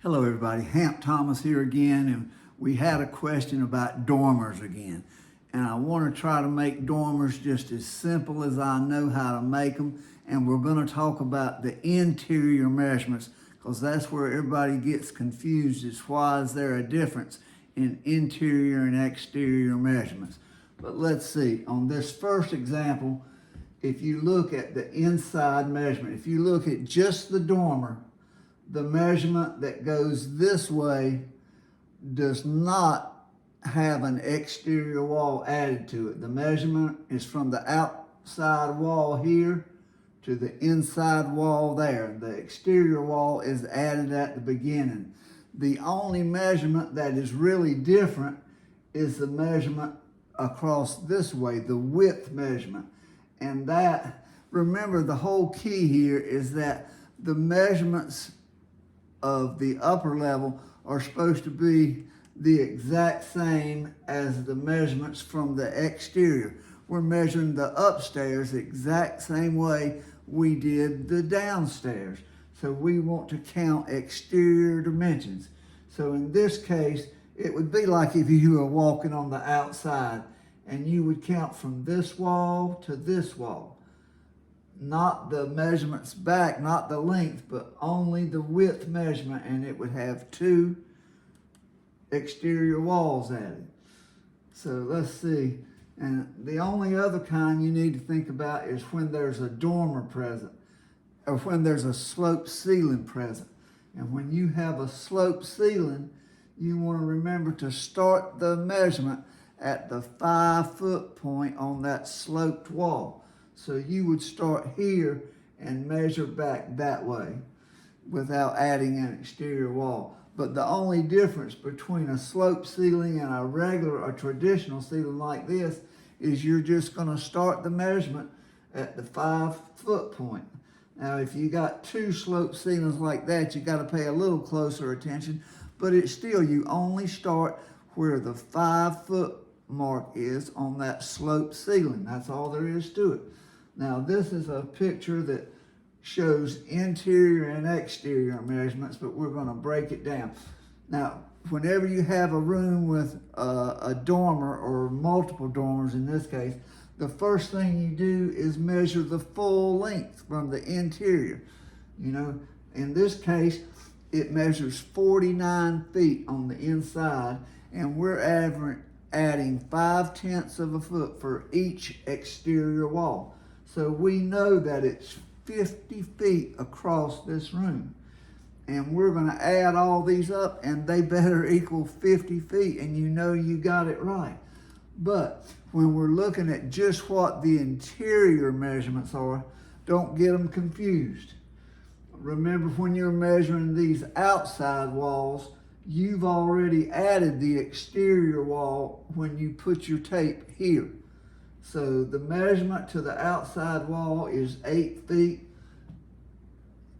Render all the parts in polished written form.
Hello everybody, Hamp Thomas here again, and we had a question about dormers again. And I want to try to make dormers just as simple as I know how to make them. And we're going to talk about the interior measurements because that's where everybody gets confused is why is there a difference in interior and exterior measurements. But let's see, on this first example, if you look at the inside measurement, if you look at just the dormer, the measurement that goes this way does not have an exterior wall added to it. The measurement is from the outside wall here to the inside wall there. The exterior wall is added at the beginning. The only measurement that is really different is the measurement across this way, the width measurement. And that, remember, the whole key here is that the measurements of the upper level are supposed to be the exact same as the measurements from the exterior. We're measuring the upstairs the exact same way we did the downstairs. So we want to count exterior dimensions. So in this case, it would be like if you were walking on the outside and you would count from this wall to this wall. Not the measurements back, not the length, but only the width measurement, and it would have two exterior walls added. So let's see. And the only other kind you need to think about is when there's a dormer present, or when there's a sloped ceiling present. And when you have a sloped ceiling, you want to remember to start the measurement at the 5-foot point on that sloped wall. So you would start here and measure back that way without adding an exterior wall. But the only difference between a sloped ceiling and a traditional ceiling like this is you're just going to start the measurement at the 5-foot point. Now, if you got two sloped ceilings like that, you got to pay a little closer attention, but it's still, you only start where the 5-foot mark is on that sloped ceiling. That's all there is to it. Now, this is a picture that shows interior and exterior measurements, but we're going to break it down. Now, whenever you have a room with a dormer or multiple dormers in this case, the first thing you do is measure the full length from the interior. You know, in this case, it measures 49 feet on the inside, and we're adding 5/10 of a foot for each exterior wall. So we know that it's 50 feet across this room. And we're going to add all these up, and they better equal 50 feet, and you know you got it right. But when we're looking at just what the interior measurements are, don't get them confused. Remember, when you're measuring these outside walls, you've already added the exterior wall when you put your tape here. So the measurement to the outside wall is 8 feet.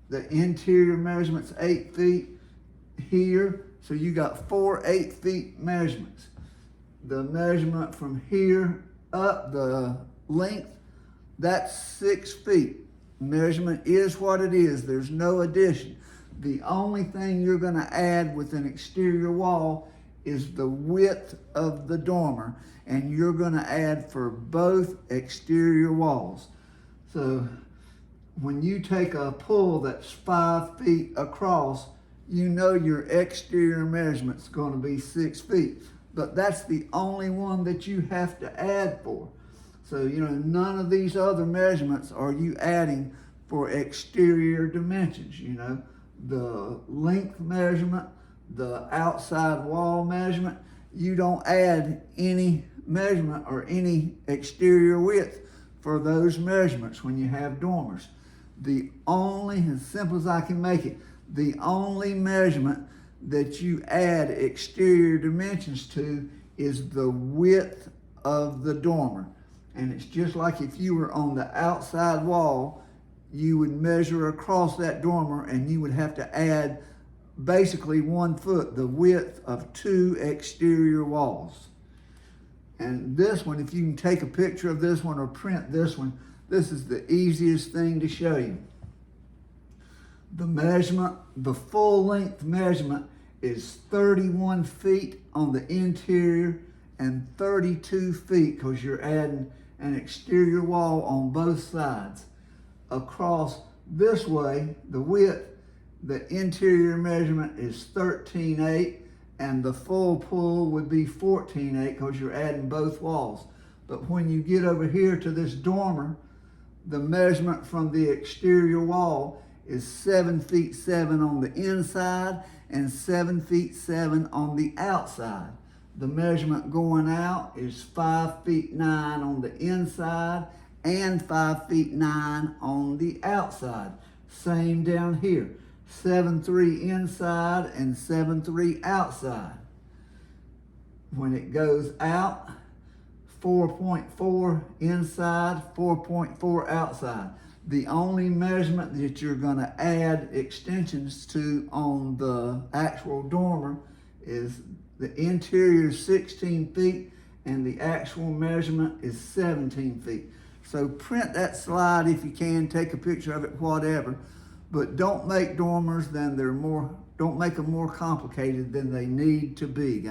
The interior measurement's 8 feet here. So you got 4 8-feet measurements. The measurement from here up, the length, that's 6 feet. Measurement is what it is. There's no addition. The only thing you're going to add with an exterior wall is the width of the dormer, and you're going to add for both exterior walls. So when you take a pull that's 5 feet across, you know your exterior measurement's going to be 6 feet. But that's the only one that you have to add for. So, you know, none of these other measurements are you adding for exterior dimensions, you know. The length measurement, the outside wall measurement, you don't add any measurement or any exterior width for those measurements when you have dormers. The only, as simple as I can make it, the only measurement that you add exterior dimensions to is the width of the dormer. And it's just like if you were on the outside wall, you would measure across that dormer and you would have to add basically 1 foot, the width of 2 exterior walls. And this one, if you can take a picture of this one or print this one, this is the easiest thing to show you. The measurement, the full length measurement is 31 feet on the interior and 32 feet because you're adding an exterior wall on both sides. Across this way, the width, the interior measurement is 13.8 and the full pull would be 14.8 because you're adding both walls. But when you get over here to this dormer, the measurement from the exterior wall is 7 feet 7 on the inside and 7 feet 7 on the outside. The measurement going out is 5 feet 9 on the inside and 5 feet 9 on the outside. Same down here, 7.3 inside and 7.3 outside. When it goes out, 4.4 inside, 4.4 outside. The only measurement that you're going to add extensions to on the actual dormer is the interior is 16 feet and the actual measurement is 17 feet. So print that slide if you can, take a picture of it, whatever, but don't make dormers don't make them more complicated than they need to be, guys.